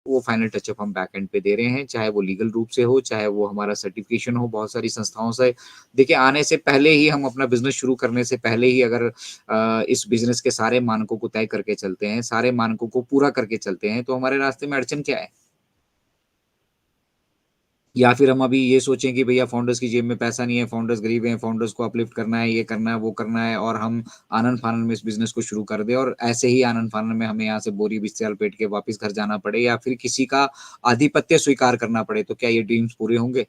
वो final touch-up हम back and पे दे रहे हैं, चाहे वो लीगल रूप से हो, चाहे वो हमारा सर्टिफिकेशन हो बहुत सारी संस्थाओं से। देखिए, आने से पहले ही हम अपना बिज़नेस शुरू करने से पहले ही अगर इस बिज़नेस के सारे मानकों को तय करके चलते हैं, सारे मानकों को पूरा करके चलते हैं, तो हमारे रास्ते में अड़चन क्या है? या फिर हम अभी ये सोचें कि भैया फाउंडर्स की जेब में पैसा नहीं है, फाउंडर्स गरीब हैं, फाउंडर्स को अपलिफ्ट करना है, ये करना है, वो करना है और हम आनन-फानन में इस बिज़नेस को शुरू कर दें और ऐसे ही आनन-फानन में हमें यहाँ से बोरी बिस्तर लपेट के वापस घर जाना पड़े या फिर किसी का आधिपत्य स्वीकार करना पड़े, तो क्या ये ड्रीम्स पूरे होंगे?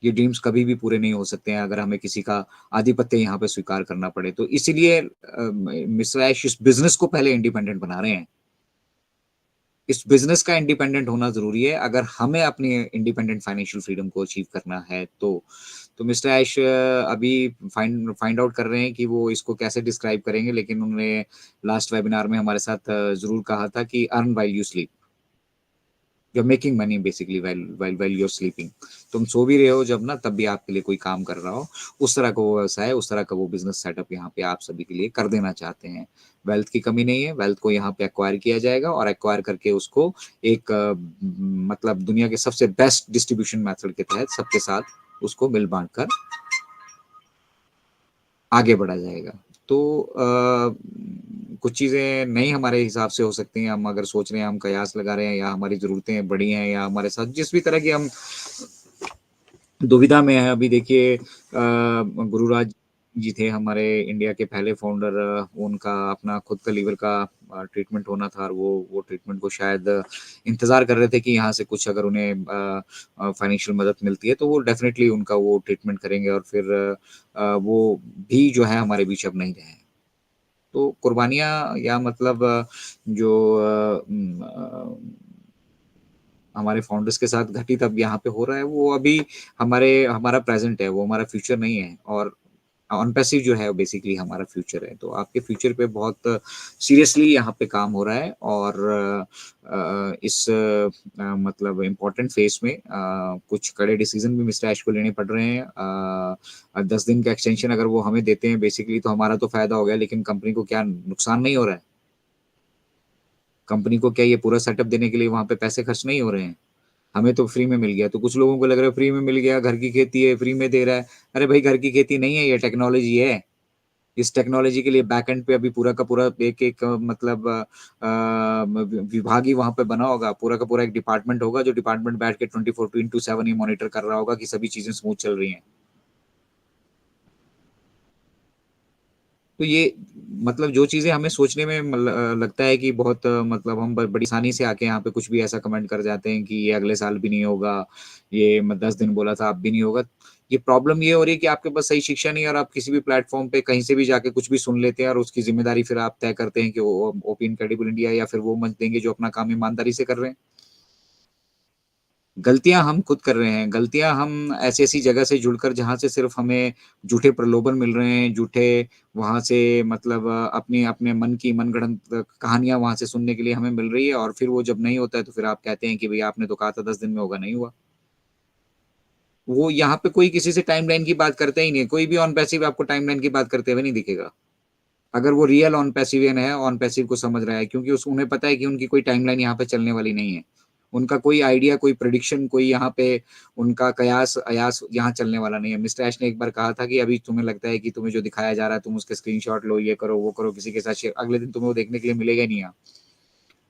ये ड्रीम्स कभी भी पूरे नहीं हो सकते हैं अगर हमें किसी का आधिपत्य यहाँ पे स्वीकार करना पड़े। तो इसीलिए मिस्टर ऐश इस बिज़नेस को पहले इंडिपेंडेंट बना रहे हैं। इस बिज़नेस का इंडिपेंडेंट होना ज़रूरी है, अगर हमें अपनी इंडिपेंडेंट फाइनेंशियल फ्रीडम को अचीव करना है तो। तो मिस्टर ऐश अभी फाइंड फाइंड आउट कर रहे हैं कि वो इसको कैसे डिस्क्राइब करेंगे, लेकिन उन्होंने लास्ट वेबिनार में हमारे साथ ज़रूर कहा था कि earn while you sleep. You are making money basically while you are sleeping. तुम सो भी रहे हो जब ना, तब भी आपके लिए कोई काम कर रहा हो। उस तरह का वो व्यवसाय, उस तरह का वो बिज़नेस सेटअप यहाँ पे आप सभी के लिए कर देना चाहते हैं। वेल्थ की कमी नहीं है, वेल्थ को यहाँ पे एक्वायर किया जाएगा और एक्वायर करके उसको एक मतलब दुनिया के सबसे बेस्ट डिस्ट्रीब्यूशन मेथड के तहत सबके साथ उसको मिल बाँट कर आगे बढ़ा जाएगा। तो कुछ चीज़ें नहीं हमारे हिसाब से हो सकती हैं, हम अगर सोच रहे हैं, हम कयास लगा रहे हैं या हमारी ज़रूरतें बड़ी हैं या हमारे साथ जिस भी तरह की हम दुविधा में हैं। अभी देखिए गुरुराज जी थे हमारे इंडिया के पहले फाउंडर, उनका अपना खुद का लीवर का ट्रीटमेंट होना था और वो ट्रीटमेंट को शायद इंतज़ार कर रहे थे कि यहाँ से कुछ अगर उन्हें फाइनेंशियल मदद मिलती है, तो वो डेफ़िनेटली उनका वो ट्रीटमेंट करेंगे और फिर वो भी जो है हमारे बीच अब नहीं रहे हैं। तो कुर्बानियाँ या मतलब जो हमारे फाउंडर्स के साथ घटित अब यहाँ पे हो रहा है, वो अभी हमारा प्रेज़ेंट है, वो हमारा फ्यूचर नहीं है और ऑन पैसिव जो है बेसिकली हमारा फ्यूचर है। तो आपके फ्यूचर पे बहुत सीरियसली यहाँ पे काम हो रहा है और इस मतलब इम्पोर्टेंट फ़ेज़ में कुछ कड़े डिसीज़न भी मिस्टर ऐश को लेने पड़ रहे हैं। 10 दिन का एक्सटेंशन अगर वो हमें देते हैं बेसिकली, तो हमारा तो फ़ायदा हो गया, लेकिन कंपनी को क्या नुकसान नहीं हो रहा है? कंपनी को क्या ये पूरा सेटअप देने के लिए वहाँ पे पैसे खर्च नहीं हो रहे हैं? हमें तो फ्री में मिल गया, तो कुछ लोगों को लग रहा है फ्री में मिल गया, घर की खेती है, फ्री में दे रहा है। अरे भाई, घर की खेती नहीं है, ये टेक्नोलॉजी है। इस टेक्नोलॉजी के लिए बैकएंड पे अभी पूरा का पूरा एक-एक मतलब विभाग ही वहाँ पे बना होगा। पूरा का पूरा एक डिपार्टमेंट होगा, जो डिपार्टमेंट बैठ के 24/7 ही मॉनिटर कर रहा होगा कि सभी चीज़ें स्मूथ चल रही हैं। तो ये मतलब जो चीज़ें हमें सोचने में लगता है कि बहुत मतलब हम ब बड़ी आसानी से आके यहाँ पे कुछ भी ऐसा कमेंट कर जाते हैं कि ये अगले साल भी नहीं होगा, ये मैं 10 दिन बोला था अब भी नहीं होगा। ये प्रॉब्लम ये हो रही है कि आपके पास सही शिक्षा नहीं है और आप किसी भी प्लेटफ़ॉर्म पे कहीं से भी जाके कुछ भी सुन लेते हैं और उसकी ज़िम्मेदारी फिर आप तय करते हैं कि वो ओपी इनक्रेडिबल इंडिया या फिर वो मंच देंगे जो अपना काम ईमानदारी से कर रहे हैं। गलतियाँ हम खुद कर रहे हैं, गलतियाँ हम ऐसी-ऐसी जगह से जुड़कर जहाँ से सिर्फ़ हमें झूठे प्रलोभन मिल रहे हैं, झूठे वहाँ से मतलब अपनी अपने मन की मनगढ़ंत कहानियाँ वहाँ से सुनने के लिए हमें मिल रही है और फिर वो जब नहीं होता है तो फिर आप कहते हैं कि भई आपने तो कहा था 10 दिन में होगा, नहीं हुआ। वो यहाँ पे कोई किसी से टाइमलाइन की बात करता ही नहीं है, कोई भी ऑन पैसिव आपको टाइमलाइन की बात करते हुए नहीं दिखेगा। अगर वो रियल ऑन पैसिवियन है, ऑन पैसिव को समझ रहा है क्योंकि उस उन्हें पता है कि उनकी कोई टाइमलाइन यहाँ पे चलने वाली नहीं है। उनका कोई आइडिया, कोई प्रेडिक्शन, कोई यहाँ पे उनका कयास-अयास यहाँ चलने वाला नहीं है। मिस्टर ऐश ने एक बार कहा था कि अभी तुम्हें लगता है कि तुम्हें जो दिखाया जा रहा है, तुम उसके स्क्रीनशॉट लो, ये करो, वो करो, किसी के साथ शेयर अगले दिन तुम्हें वो देखने के लिए मिलेगा ही नहीं यहाँ।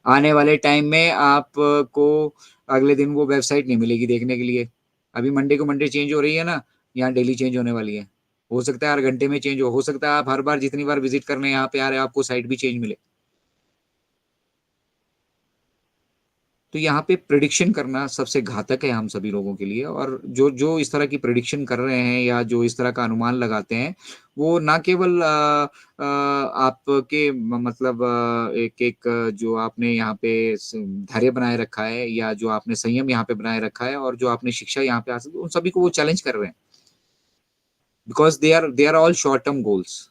आने वाले टाइम में आपको अगले दिन वो वेबसाइट नहीं मिलेगी देखने के लिए। अभी मंडे को मंडे चेंज हो रही है ना, यहाँ डेली चेंज होने वाली है। हो सकता है हर घंटे में चेंज हो सकता है आप हर बार जितनी बार विज़िट करने यहाँ पे आ रहे हो, आपको साइट भी चेंज मिले। तो यहाँ पे प्रेडिक्शन करना सबसे घातक है हम सभी लोगों के लिए और जो जो इस तरह की प्रेडिक्शन कर रहे हैं या जो इस तरह का अनुमान लगाते हैं, वो ना केवल आपके मतलब एक-एक जो आपने यहाँ पे धैर्य बनाए रखा है या जो आपने संयम यहाँ पे बनाए रखा है और जो आपने शिक्षा यहाँ पे हासिल की, उन सभी को वो चैलेंज कर रहे हैं। Because they are all short term goals.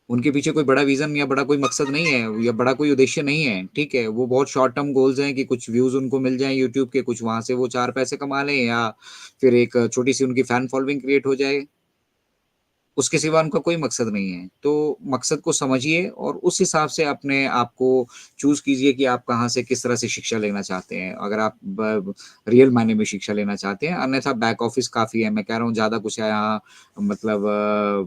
उनके पीछे कोई बड़ा विज़न या बड़ा कोई मकसद नहीं है या बड़ा कोई उद्देश्य नहीं है, ठीक है? वो बहुत शॉर्ट टर्म गोल्स हैं कि कुछ व्यूज़ उनको मिल जाएँ यूट्यूब के, कुछ वहाँ से वो 4 पैसे कमा लें या फिर एक छोटी-सी उनकी फैन फॉलोइंग क्रिएट हो जाए। उसके सिवा उनका कोई मकसद नहीं है। तो मकसद को समझिए और उस हिसाब से अपने आप को चूज़ कीजिए कि आप कहाँ से किस तरह से शिक्षा लेना चाहते हैं। अगर आप ब रियल मायने में शिक्षा लेना चाहते हैं, अन्यथा बैक ऑफ़िस काफ़ी है। मैं कह रहा हूँ ज़्यादा कुछ यहाँ मतलब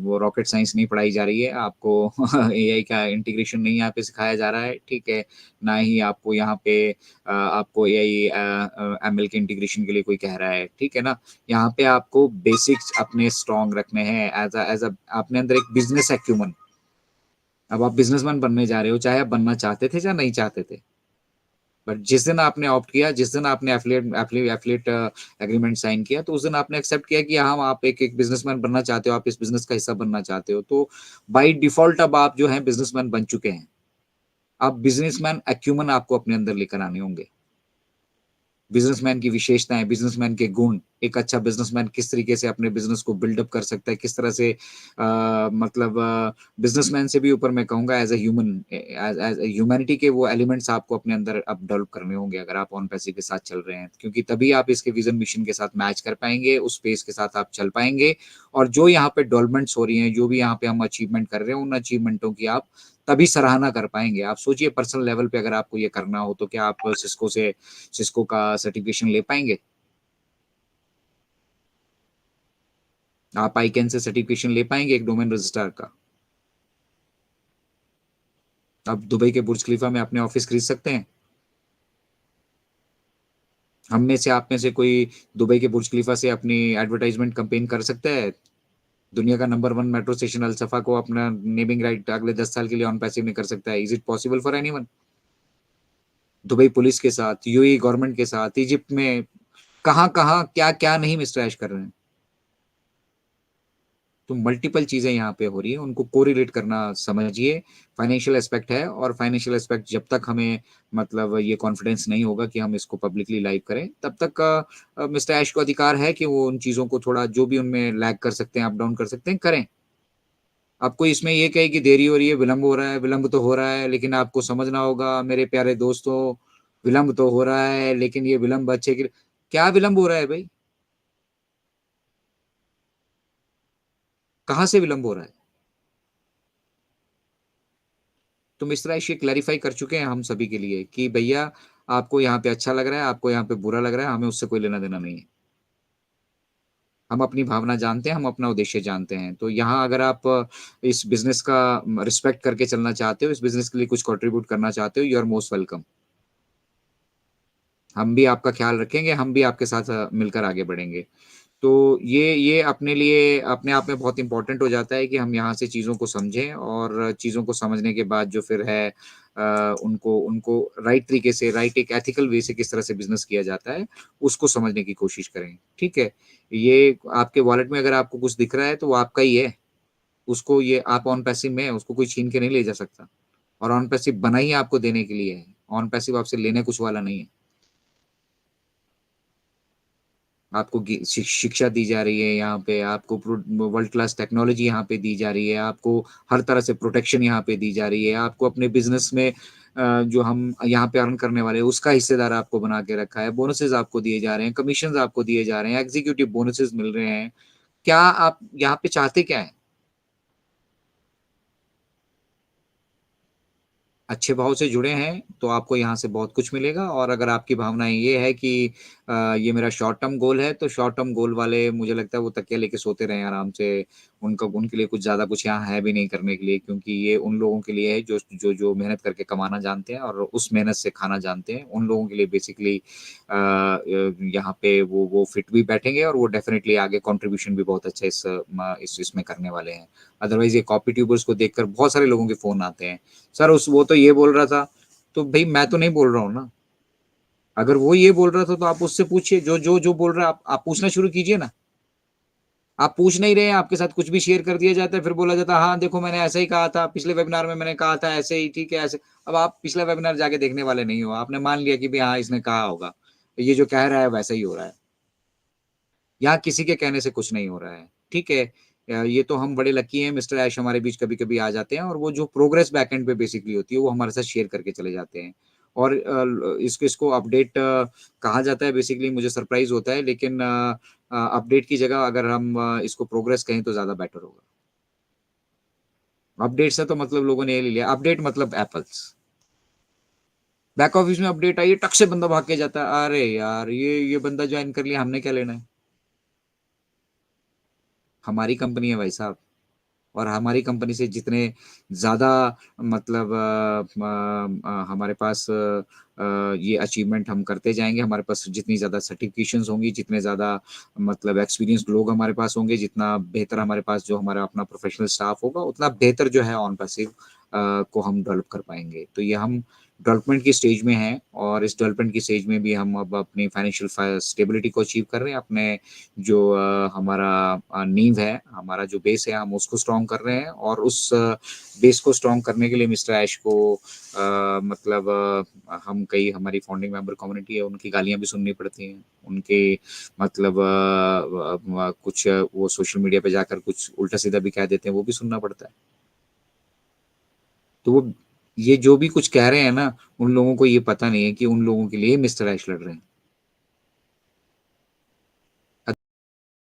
वो रॉकेट साइंस नहीं पढ़ाई जा रही है। आपको एआई का इंटीग्रेशन नहीं यहाँ पे सिखाया जा रहा है, ठीक है? ना ही आपको यहाँ पे आपको एआई एमएल के इंटीग्रेशन के लिए कोई कह रहा है, ठीक है ना? यहाँ पे आपको बेसिक्स अपने स्ट्रॉन्ग रखने हैं एज़ अ अपने अंदर एक बिज़नेस एक्यूमेन। अब आप बिज़नेसमैन बनने जा रहे हो, चाहे आप बनना चाहते थे या नहीं चाहते थे। बट जिस दिन आपने ऑप्ट किया, जिस दिन आपने एफ़िलिएट एग्रीमेंट साइन किया, तो उस दिन आपने एक्सेप्ट किया कि हाँ, आप एक बिज़नेसमैन बनना चाहते हो, आप इस बिज़नेस का हिस्सा बनना चाहते हो। तो बाय डिफ़ॉल्ट अब आप जो हैं बिज़नेसमैन बन चुके हैं। अब बिज़नेसमैन एक्यूमेन आपको अपने अंदर लेकर आने होंगे। बिज़नेसमैन की विशेषताएँ, बिज़नेसमैन के गुण, एक अच्छा बिज़नेसमैन किस तरीके से अपने बिज़नेस को बिल्ड अप कर सकता है, किस तरह से मतलब बिज़नेसमैन से भी ऊपर मैं कहूँगा as a human as humanity के वो एलिमेंट्स आपको अपने अंदर अब डेवलप करने होंगे अगर आप ऑन पैसिव के साथ चल रहे हैं। क्योंकि तभी आप इसके विज़न मिशन के साथ मैच कर पाएँगे, उस पेस के साथ आप चल पाएँगे और जो यहाँ पे डेवलपमेंट्स हो रही हैं, जो भी यहाँ पे हम अचीवमेंट कर रहे हैं, उन अचीवमेंटों की आप तभी सराहना कर पाएँगे। आप सोचिए पर्सनल लेवल पे अगर आपको ये करना हो, तो क्या आप सिस्को का सर्टिफ़िकेशन ले पाएँगे? आप आईकैन से सर्टिफ़िकेशन ले पाएँगे एक डोमेन रजिस्ट्रार का? आप दुबई के बुर्ज खलीफा में अपने ऑफ़िस खरीद सकते हैं? हम में से, आप में से कोई दुबई के बुर्ज खलीफा से अपनी एडवर्टाइज़मेंट कैम्पेन कर सकता है? दुनिया का नंबर 1 मेट्रो स्टेशन अल सफ़ा को अपना नेमिंग राइट अगले 10 साल के लिए ऑन पैसिव नहीं कर सकता है। Is it possible for anyone? Dubai police के साथ, यूएई गवर्नमेंट के साथ, इजिप्ट में कहाँ-कहाँ, क्या-क्या नहीं मिस्टर ऐश कर रहे हैं। तो मल्टीपल चीज़ें यहाँ पे हो रही हैं, उनको कोरिलेट करना समझिए। फाइनेंशियल एस्पेक्ट है और फाइनेंशियल एस्पेक्ट जब तक हमें मतलब ये कॉन्फिडेंस नहीं होगा कि हम इसको पब्लिकली लाइव करें, तब तक मिस्टर ऐश को अधिकार है कि वो उन चीज़ों को थोड़ा जो भी उनमें लैग कर सकते हैं, अप डाउन कर सकते हैं, करें। अब कोई इसमें ये कहे कि देरी हो रही है, विलंब हो रहा है, विलंब तो हो रहा है, लेकिन आपको समझना होगा मेरे प्यारे दोस्तों, विलंब तो हो रहा है, लेकिन ये विलंब अच्छे के लिए क्या विलंब हो रहा है भई? कहाँ से विलंब हो रहा है? तो मिश्रा ये क्लैरिफ़ाई कर चुके हैं हम सभी के लिए कि भैया आपको यहाँ पे अच्छा लग रहा है, आपको यहाँ पे बुरा लग रहा है, हमें उससे कोई लेना-देना नहीं है। हम अपनी भावना जानते हैं, हम अपना उद्देश्य जानते हैं। तो यहाँ अगर आप इस बिज़नेस का रिस्पेक्ट करके चलना चाहते हो, इस बिज़नेस के लिए कुछ कंट्रीब्यूट करना चाहते हो, यू आर मोस्ट वेलकम। हम भी आपका ख़्याल रखेंगे, हम भी आपके साथ मिलकर आगे बढ़ेंगे। तो ये अपने लिए अपने आप में बहुत इम्पोर्टेंट हो जाता है कि हम यहाँ से चीज़ों को समझें और चीज़ों को समझने के बाद जो फिर है उनको उनको राइट तरीके से राइट एक एथिकल वे से किस तरह से बिज़नेस किया जाता है, उसको समझने की कोशिश करें, ठीक है? ये आपके वॉलेट में अगर आपको कुछ दिख रहा है तो वो आपका ही है, उसको ये आप ऑन पैसिव में है, उसको कोई छीन के नहीं ले जा सकता और ऑन पैसिव बना ही आपको देने के लिए है, ऑन पैसिव आपसे लेने कुछ वाला नहीं है। आपको शिक्षा दी जा रही है यहाँ पे, आपको वर्ल्ड क्लास टेक्नोलॉजी यहाँ पे दी जा रही है, आपको हर तरह से प्रोटेक्शन यहाँ पे दी जा रही है, आपको अपने बिज़नेस में जो हम यहाँ पे अर्न करने वाले हैं, उसका हिस्सेदार आपको बना के रखा है, बोनसेज़ आपको दिए जा रहे हैं, कमीशंस आपको दिए जा रहे हैं, एग्ज़ीक्यूटिव बोनसेज़ मिल रहे हैं। क्या आप यहाँ पे चाहते क्या हैं? अच्छे भाव से जुड़े हैं, तो आपको यहाँ से बहुत कुछ मिलेगा और अगर आपकी भावनाएँ ये है कि ये मेरा शॉर्ट टर्म गोल है, तो शॉर्ट टर्म गोल वाले मुझे लगता है वो तकिया लेके सोते रहें आराम से। उनका उनके लिए कुछ ज़्यादा कुछ यहाँ है भी नहीं करने के लिए क्योंकि ये उन लोगों के लिए है जो मेहनत करके कमाना जानते हैं और उस मेहनत से खाना जानते हैं। उन लोगों के लिए बेसिकली यहाँ पे वो फिट भी बैठेंगे और वो डेफ़िनिटली आगे कंट्रीब्यूशन भी बहुत अच्छा इस इसमें करने वाले हैं। अदरवाइज़ ये कॉपी ट्यूबर्स को देखकर बहुत सारे लोगों के फ़ोन आते हैं। सर उस वो तो ये बोल रहा था, तो भई मैं तो नहीं बोल रहा हूँ ना। अगर वो ये बोल रहा था तो आप उससे पूछिए, जो बोल रहा है आप पूछना शुरू कीजिए ना। आप पूछ नहीं रहे हैं, आपके साथ कुछ भी शेयर कर दिया जाता है, फिर बोला जाता है, हाँ, देखो मैंने ऐसे ही कहा था, पिछले वेबिनार में मैंने कहा था ऐसे ही, ठीक है, ऐसे। अब आप पिछला वेबिनार जाके देखने वाले नहीं हो, आपने मान लिया कि भई हाँ, इसने कहा होगा। ये जो कह रहा है वैसा ही हो रहा है। यहाँ किसी के कहने से कुछ नहीं हो रहा है, ठीक है? ये तो हम बड़े लकी हैं मिस्टर ऐश हमारे बीच कभी-कभी आ जाते हैं और वो जो प्रोग्रेस बैकएंड पे बेसिकली होती है, वो हमारे साथ शेयर करके चले जाते हैं। और अ, ल इसको इसको अपडेट कहा जाता है बेसिकली मुझे सरप्राइज़ होता है लेकिन अपडेट की जगह अगर हम इसको प्रोग्रेस कहें तो ज़्यादा बेटर होगा। अपडेट से तो मतलब लोगों ने ये ले लिया, अपडेट मतलब एप्पल्स। बैक ऑफिस में अपडेट आई है, टक से बंदा भाग के जाता है, अरे यार ये बंदा ज्वाइन कर लिया, हमने क्या लेना है? हमारी कंपनी है भाई साहब, और हमारी कंपनी से जितने ज़्यादा मतलब हमारे पास ये अचीवमेंट हम करते जाएँगे, हमारे पास जितनी ज़्यादा सर्टिफ़िकेशंस होंगी, जितने ज़्यादा मतलब एक्सपीरियंस्ड लोग हमारे पास होंगे, जितना बेहतर हमारे पास जो हमारा अपना प्रोफ़ेशनल स्टाफ़ होगा, उतना बेहतर जो है ऑन पैसिव को हम डेवलप कर पाएँगे। तो ये हम डेवलपमेंट की स्टेज में हैं, और इस डेवलपमेंट की स्टेज में भी हम अब अपनी फाइनेंशियल स्टेबिलिटी को अचीव कर रहे हैं। अपने जो हमारा नींव है, हमारा जो बेस है, हम उसको स्ट्रॉन्ग कर रहे हैं, और उस बेस को स्ट्रॉन्ग करने के लिए मिस्टर ऐश को मतलब हम कई हमारी फाउंडिंग मेंबर कम्युनिटी है, उनकी गालियाँ भी सुननी पड़ती हैं। उनके मतलब कुछ वो सोशल मीडिया पे जाकर कुछ उल्टा-सीधा भी कह देते हैं, वो भी सुनना पड़ता है। तो वो ये जो भी कुछ कह रहे हैं ना, उन लोगों को ये पता नहीं है कि उन लोगों के लिए मिस्टर ऐश लड़ रहे हैं।